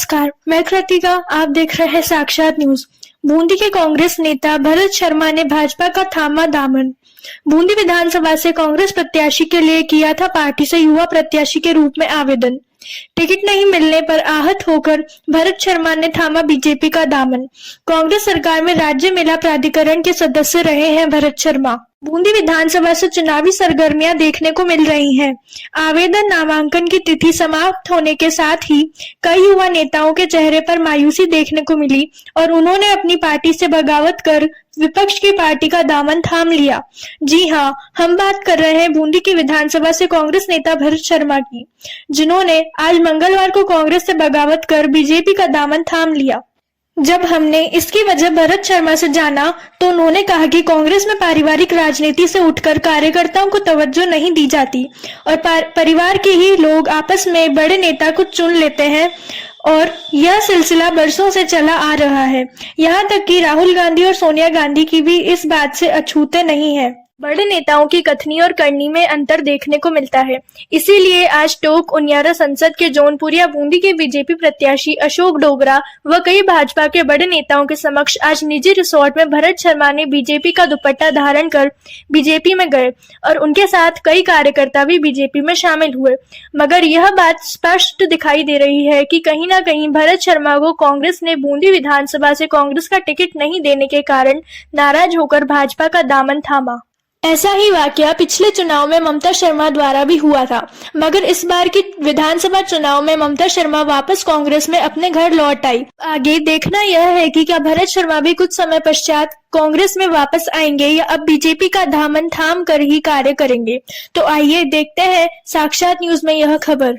नमस्कार, मैं कृतिका। आप देख रहे हैं साक्षात न्यूज। बूंदी के कांग्रेस नेता भरत शर्मा ने भाजपा का थामा दामन। बूंदी विधानसभा से कांग्रेस प्रत्याशी के लिए किया था पार्टी से युवा प्रत्याशी के रूप में आवेदन। टिकट नहीं मिलने पर आहत होकर भरत शर्मा ने थामा बीजेपी का दामन। कांग्रेस सरकार में राज्य मेला प्राधिकरण के सदस्य रहे हैं भरत शर्मा। बूंदी विधानसभा से चुनावी सरगर्मियां देखने को मिल रही हैं। आवेदन नामांकन की तिथि समाप्त होने के साथ ही कई युवा नेताओं के चेहरे पर मायूसी देखने को मिली और उन्होंने अपनी पार्टी से बगावत कर विपक्ष की पार्टी का दामन थाम लिया। जी हां, हम बात कर रहे हैं बूंदी की विधानसभा से कांग्रेस नेता भरत शर्मा की, जिन्होंने आज मंगलवार को कांग्रेस से बगावत कर बीजेपी का दामन थाम लिया। जब हमने इसकी वजह भरत शर्मा से जाना तो उन्होंने कहा कि कांग्रेस में पारिवारिक राजनीति से उठकर कार्यकर्ताओं को तवज्जो नहीं दी जाती और परिवार के ही लोग आपस में बड़े नेता को चुन लेते हैं और यह सिलसिला बरसों से चला आ रहा है। यहाँ तक कि राहुल गांधी और सोनिया गांधी की भी इस बात से अछूते नहीं है। बड़े नेताओं की कथनी और करनी में अंतर देखने को मिलता है। इसीलिए आज टोक उनियारा संसद के जौनपुरिया बूंदी के बीजेपी प्रत्याशी अशोक डोगरा व कई भाजपा के बड़े नेताओं के समक्ष आज निजी रिसोर्ट में भरत शर्मा ने बीजेपी का दुपट्टा धारण कर बीजेपी में गए और उनके साथ कई कार्यकर्ता भी बीजेपी में शामिल हुए। मगर यह बात स्पष्ट दिखाई दे रही है कि कहीं ना कहीं भरत शर्मा को कांग्रेस ने बूंदी विधानसभा से कांग्रेस का टिकट नहीं देने के कारण नाराज होकर भाजपा का दामन थामा। ऐसा ही वाकया पिछले चुनाव में ममता शर्मा द्वारा भी हुआ था, मगर इस बार की विधानसभा चुनाव में ममता शर्मा वापस कांग्रेस में अपने घर लौट आई। आगे देखना यह है कि क्या भरत शर्मा भी कुछ समय पश्चात कांग्रेस में वापस आएंगे या अब बीजेपी का दामन थाम कर ही कार्य करेंगे। तो आइए देखते हैं साक्षात न्यूज में यह खबर।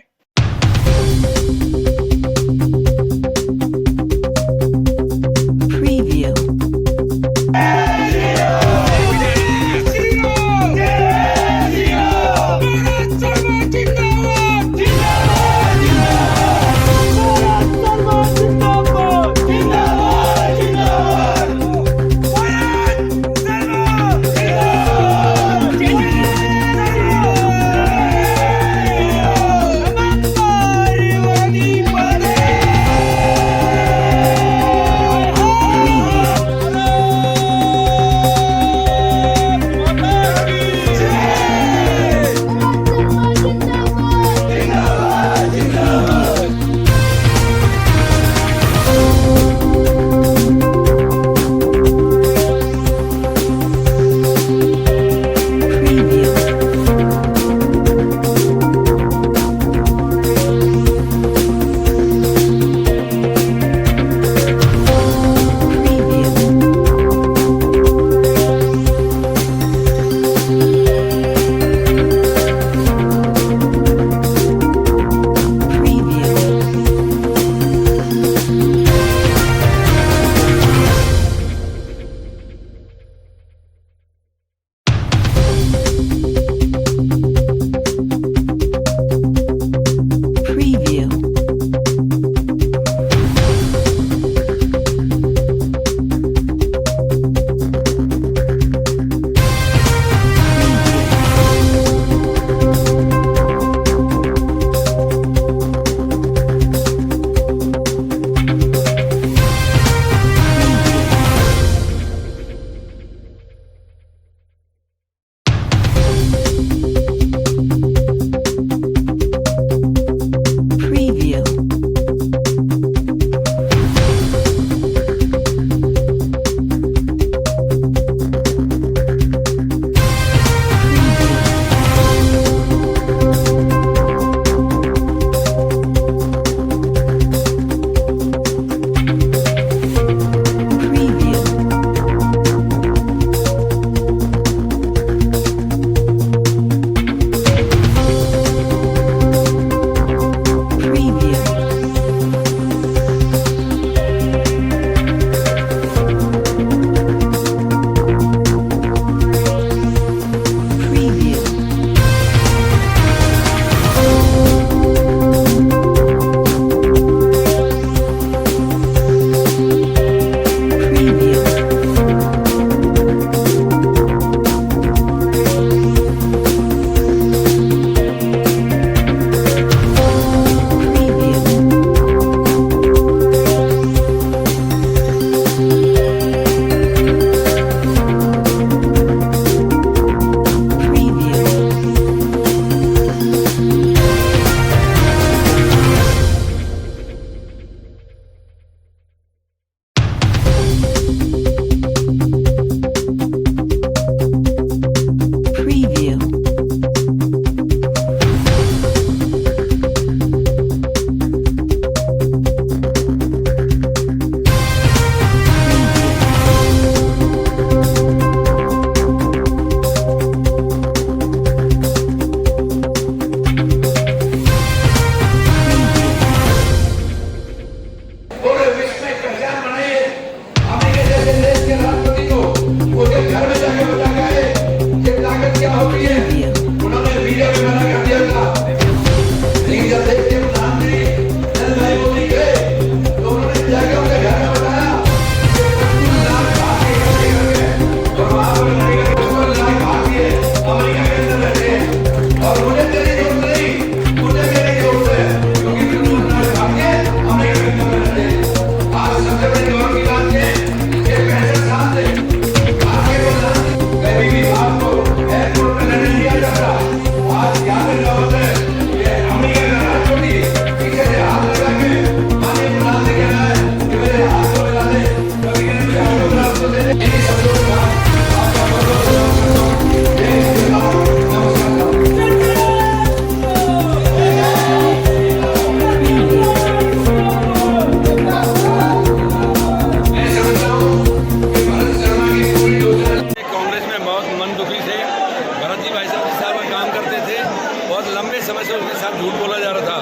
साथ झूठ बोला जा रहा था।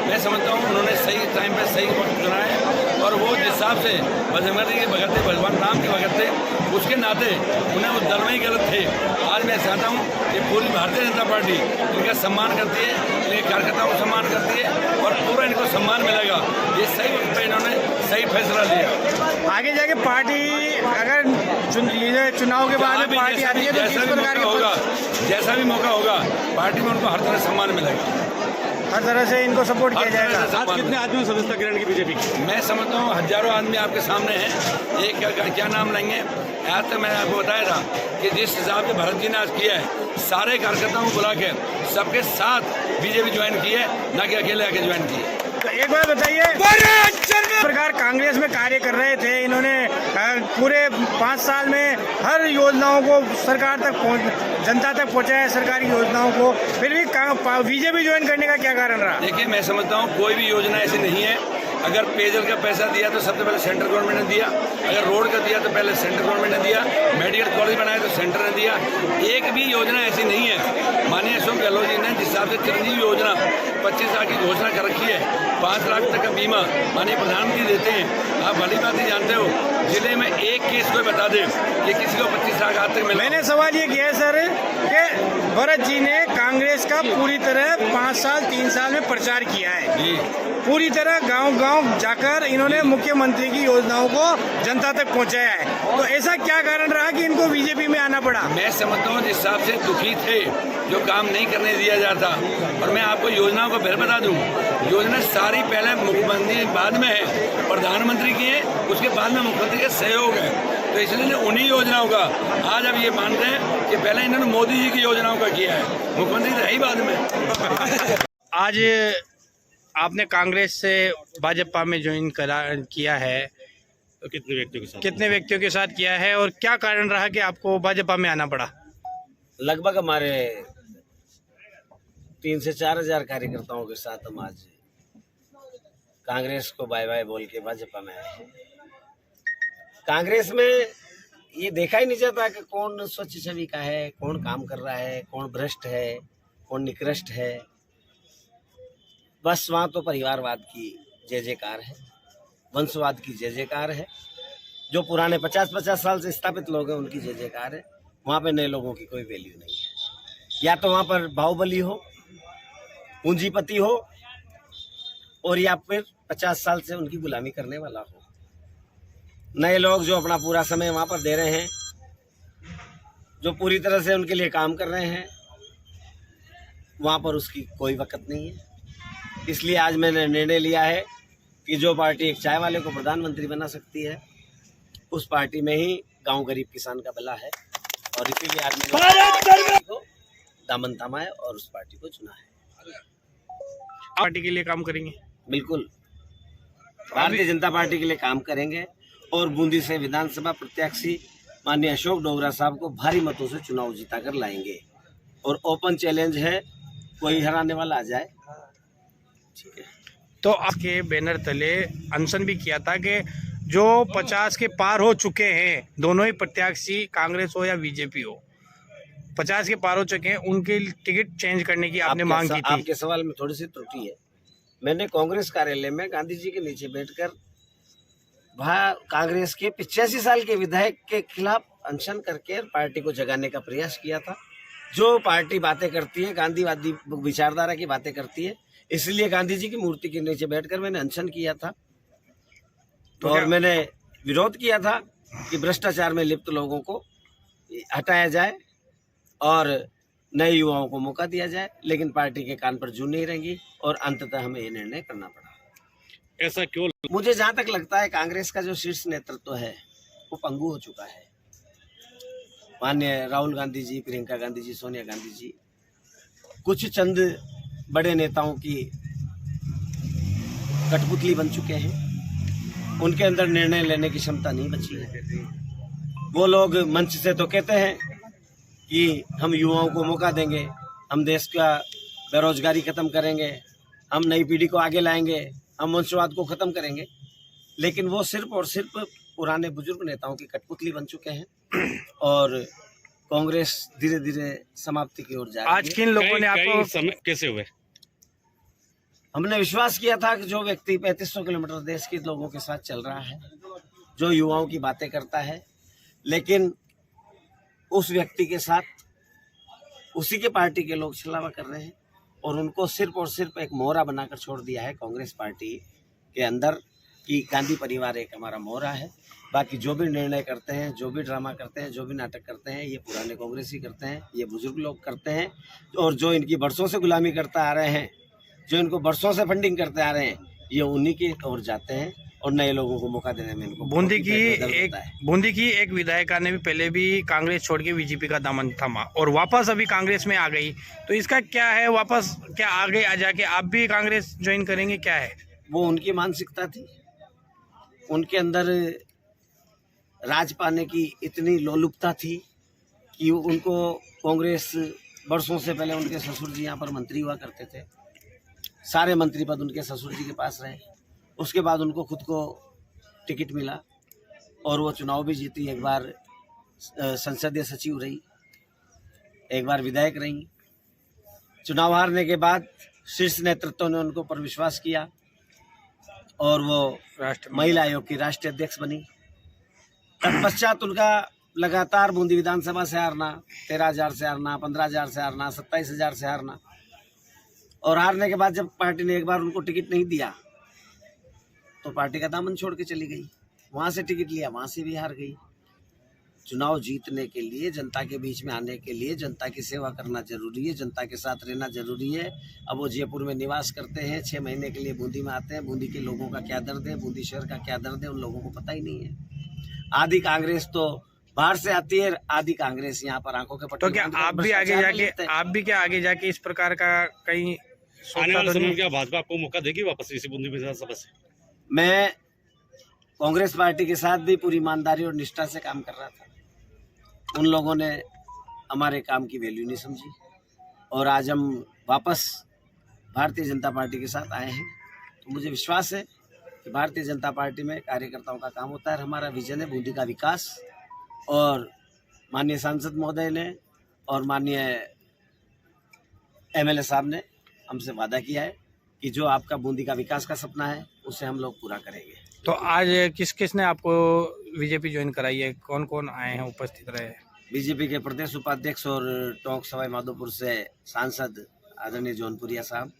मैं समझता हूँ उन्होंने सही टाइम पे सही वक्त चुना है और वो जिस हिसाब से बजरंगबली के भगत थे, भगवान राम के भगत थे, उसके नाते उन्हें उस दल में ही गलत थे। आज मैं चाहता हूँ कि पूरी भारतीय जनता पार्टी इनका सम्मान करती है, इनके कार्यकर्ताओं को सम्मान करती है और पूरा इनको सम्मान मिलेगा। ये सही वक्त पर इन्होंने सही फैसला लिया। आगे जाके पार्टी अगर चुनाव के बाद में पार्टी आती है तो किस प्रकार होगा, जैसा भी मौका होगा पार्टी में उनको हर तरह सम्मान मिलेगा, हर तरह से इनको सपोर्ट किया जाएगा। आज कितने आदमी सदस्यता ग्रहण की बीजेपी की? मैं समझता हूँ हजारों आदमी आपके सामने हैं। एक क्या नाम लेंगे, आज तक मैंने आपको बताया था कि जिस हिसाब से भरत जी ने आज किया है, सारे कार्यकर्ताओं को बुला के सबके साथ बीजेपी ज्वाइन की है, ना कि अकेले आके ज्वाइन की है। तो एक बात बताइए, प्रकार कांग्रेस में कार्य कर रहे थे, इन्होंने पूरे 5 साल में हर योजनाओं को सरकार तक जनता तक पहुंचाया, सरकारी योजनाओं को, फिर भी बीजेपी ज्वाइन करने का क्या कारण रहा? देखिए, मैं समझता हूँ कोई भी योजना ऐसी नहीं है। अगर पेयजल का पैसा दिया तो सबसे पहले सेंट्रल गवर्नमेंट ने दिया, अगर रोड का दिया तो पहले सेंट्रल गवर्नमेंट ने दिया, मेडिकल कॉलेज बनाया तो सेंटर ने दिया। एक भी योजना ऐसी नहीं है। माननीय अशोक गहलोत जी ने जिस हिसाब से चिरंजीवी योजना 25 लाख की घोषणा कर रखी है, 5 लाख तक का बीमा माननीय प्रधानमंत्री देते हैं। आप भली बात ही जानते हो, जिले में एक केस कोई बता दे कि किसी को 25 लाख आज तक मिला। मैंने सवाल ये किया है सर कि भरत जी ने कांग्रेस का पूरी तरह 5 साल 3 साल में प्रचार किया है जी, पूरी तरह गांव-गांव जाकर इन्होंने मुख्यमंत्री की योजनाओं को जनता तक पहुंचाया है, तो ऐसा क्या कारण रहा कि इनको बीजेपी में आना पड़ा? मैं समझता हूँ जिस हिसाब से दुखी थे, जो काम नहीं करने दिया जाता। और मैं आपको योजनाओं को फिर बता दूं, योजना सारी पहले मुख्यमंत्री बाद में है, प्रधानमंत्री की है, उसके बाद में मुख्यमंत्री का सहयोग है, तो इसलिए उन्हीं योजनाओं का आज अब ये मानते हैं कि पहले इन्होंने मोदी जी की योजनाओं का किया है, मुख्यमंत्री तो है ही बाद में। आज आपने कांग्रेस से भाजपा में ज्वाइन किया है, तो कितने व्यक्तियों के साथ किया है और क्या कारण रहा कि आपको भाजपा में आना पड़ा? लगभग हमारे 3 से 4 हजार कार्यकर्ताओं के साथ हम आज कांग्रेस को बाय बाय बोल के भाजपा में आए हैं। कांग्रेस में ये देखा ही नहीं जाता कि कौन स्वच्छ छवि का है, कौन काम कर रहा है, कौन भ्रष्ट है, कौन निकृष्ट है। बस वहाँ तो परिवारवाद की जय जयकार है, वंशवाद की जय जयकार है, जो पुराने 50-50 साल से स्थापित लोग हैं उनकी जय जयकार है। वहाँ पे नए लोगों की कोई वैल्यू नहीं है। या तो वहाँ पर बाहुबली हो, पूंजीपति हो, और या फिर 50 साल से उनकी गुलामी करने वाला हो। नए लोग जो अपना पूरा समय वहाँ पर दे रहे हैं, जो पूरी तरह से उनके लिए काम कर रहे हैं, वहाँ पर उसकी कोई वक़्त नहीं है। इसलिए आज मैंने निर्णय लिया है कि जो पार्टी एक चाय वाले को प्रधानमंत्री बना सकती है, उस पार्टी में ही गांव गरीब किसान का भला है, और इसीलिए आज मैंने को दामन थामा है और उस पार्टी को चुना है। पार्टी के लिए काम करेंगे? बिल्कुल, भारतीय जनता पार्टी के लिए काम करेंगे और बूंदी से विधानसभा प्रत्याशी माननीय अशोक डोगरा साहब को भारी मतों से चुनाव जीता कर लाएंगे। और ओपन चैलेंज है, कोई हराने वाला आ जाए। ठीक है। तो आपके बैनर तले अनशन भी किया था कि जो 50 के पार हो चुके हैं, दोनों ही प्रत्याशी कांग्रेस हो या बीजेपी हो, 50 के पार हो चुके हैं, उनके टिकट चेंज करने की आपने मांग की थी। आपके सवाल में थोड़ी सी त्रुटि है। मैंने कांग्रेस कार्यालय में गांधी जी के नीचे बैठकर कांग्रेस के 85 साल के विधायक के खिलाफ अनशन करके पार्टी को जगाने का प्रयास किया था। जो पार्टी बातें करती है, गांधीवादी विचारधारा की बातें करती है, इसलिए गांधी जी की मूर्ति के नीचे बैठकर मैंने अनशन किया था। तो और मैंने विरोध किया था कि भ्रष्टाचार में लिप्त लोगों को हटाया जाए और नए युवाओं को मौका दिया जाए, लेकिन पार्टी के कान पर जूं नहीं रहेंगी और अंततः हमें ये निर्णय करना पड़ा। ऐसा क्यों? मुझे जहां तक लगता है कांग्रेस का जो शीर्ष नेतृत्व है वो पंगु हो चुका है। माननीय राहुल गांधी जी, प्रियंका गांधी जी, सोनिया गांधी जी, कुछ चंद बड़े नेताओं की कठपुतली बन चुके हैं। उनके अंदर निर्णय लेने की क्षमता नहीं बची है। वो लोग मंच से तो कहते हैं कि हम युवाओं को मौका देंगे, हम देश का बेरोजगारी खत्म करेंगे, हम नई पीढ़ी को आगे लाएंगे, हम वंशवाद को खत्म करेंगे, लेकिन वो सिर्फ और सिर्फ पुराने बुजुर्ग नेताओं की कठपुतली बन चुके हैं और कांग्रेस धीरे धीरे समाप्ति की ओर जा रही है। आज किन लोगों ने आपको कैसे हुए? हमने विश्वास किया था कि जो व्यक्ति 3500 किलोमीटर देश के लोगों के साथ चल रहा है, जो युवाओं की बातें करता है, लेकिन उस व्यक्ति के साथ उसी के पार्टी के लोग छलावा कर रहे हैं और उनको सिर्फ और सिर्फ एक मोहरा बनाकर छोड़ दिया है कांग्रेस पार्टी के अंदर कि गांधी परिवार एक हमारा मोहरा है। बाकी जो भी निर्णय करते हैं, जो भी ड्रामा करते हैं, जो भी नाटक करते हैं, ये पुराने कांग्रेसी करते हैं, ये बुजुर्ग लोग करते हैं। और जो इनकी बरसों से गुलामी करते आ रहे हैं, जो इनको बरसों से फंडिंग करते आ रहे हैं, ये उन्हीं की ओर जाते हैं और नए लोगों को मौका देने में इनको बूंदी बूंदी की एक विधायिका ने भी पहले भी कांग्रेस छोड़ के बीजेपी का दामन थामा और वापस अभी कांग्रेस में आ गई, तो इसका क्या है? वापस क्या आगे आ जाके आप भी कांग्रेस ज्वाइन करेंगे, क्या है? वो उनकी मानसिकता थी, उनके अंदर राज पाने की इतनी लोलुपता थी कि उनको कांग्रेस बरसों से पहले उनके ससुर जी यहाँ पर मंत्री हुआ करते थे, सारे मंत्री पद उनके ससुर जी के पास रहे। उसके बाद उनको खुद को टिकट मिला और वो चुनाव भी जीती, एक बार संसदीय सचिव रही, एक बार विधायक रही। चुनाव हारने के बाद शीर्ष नेतृत्व ने उनको पर विश्वास किया और वो महिला आयोग की राष्ट्रीय अध्यक्ष बनी। तत्पश्चात उनका लगातार बूंदी विधानसभा से हारना, 13,000 से हारना, 15,000 से हारना, 27,000 से हारना, और हारने के बाद जब पार्टी ने एक बार उनको टिकट नहीं दिया तो पार्टी का दामन छोड़ के चली गई। वहाँ से टिकट लिया, वहाँ से भी हार गई। चुनाव जीतने के लिए, जनता के बीच में आने के लिए, जनता की सेवा करना जरूरी है, जनता के साथ रहना जरूरी है। अब वो जयपुर में निवास करते हैं, 6 महीने के लिए बूंदी में आते हैं। बूंदी के लोगों का क्या दर्द है, बूंदी शहर का क्या दर्द है, उन लोगों को पता ही नहीं है। आधी कांग्रेस तो बाहर से आती है, आधी कांग्रेस यहाँ पर आंखों के पट्टे। तो क्या आप भी आगे जाके इस प्रकार का कहीं आने वाले समय में क्या भाजपा आपको मौका देगी वापस इसी बूंदी विधानसभा से? मैं कांग्रेस पार्टी के साथ भी पूरी ईमानदारी और निष्ठा से काम कर रहा था। उन लोगों ने हमारे काम की वैल्यू नहीं समझी और आज हम वापस भारतीय जनता पार्टी के साथ आए हैं। तो मुझे विश्वास है कि भारतीय जनता पार्टी में कार्यकर्ताओं का काम होता है। हमारा विजन है बूंदी का विकास, और माननीय सांसद महोदय ने और माननीय एमएलए साहब ने हमसे वादा किया है कि जो आपका बूंदी का विकास का सपना है उसे हम लोग पूरा करेंगे। तो आज किस किस ने आपको बीजेपी ज्वाइन कराई है, कौन कौन आए हैं, उपस्थित रहे? बीजेपी के प्रदेश उपाध्यक्ष और टोंक सवाई माधोपुर से सांसद आदरणीय जौनपुरिया साहब,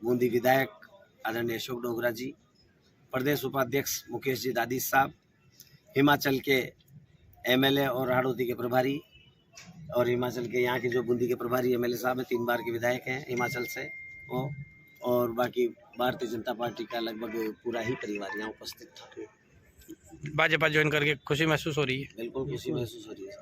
बूंदी विधायक आदरणीय अशोक डोगरा जी, प्रदेश उपाध्यक्ष मुकेश जी दादीस साहब, हिमाचल के एमएलए और हाड़ौती के प्रभारी, और हिमाचल के यहाँ के जो बूंदी के प्रभारी एमएलए साहब हैं, 3 बार के विधायक हैं हिमाचल से वो, और बाकी भारतीय जनता पार्टी का लगभग पूरा ही परिवार यहाँ उपस्थित था। भाजपा ज्वाइन करके खुशी महसूस हो रही है? बिल्कुल खुशी महसूस हो रही है।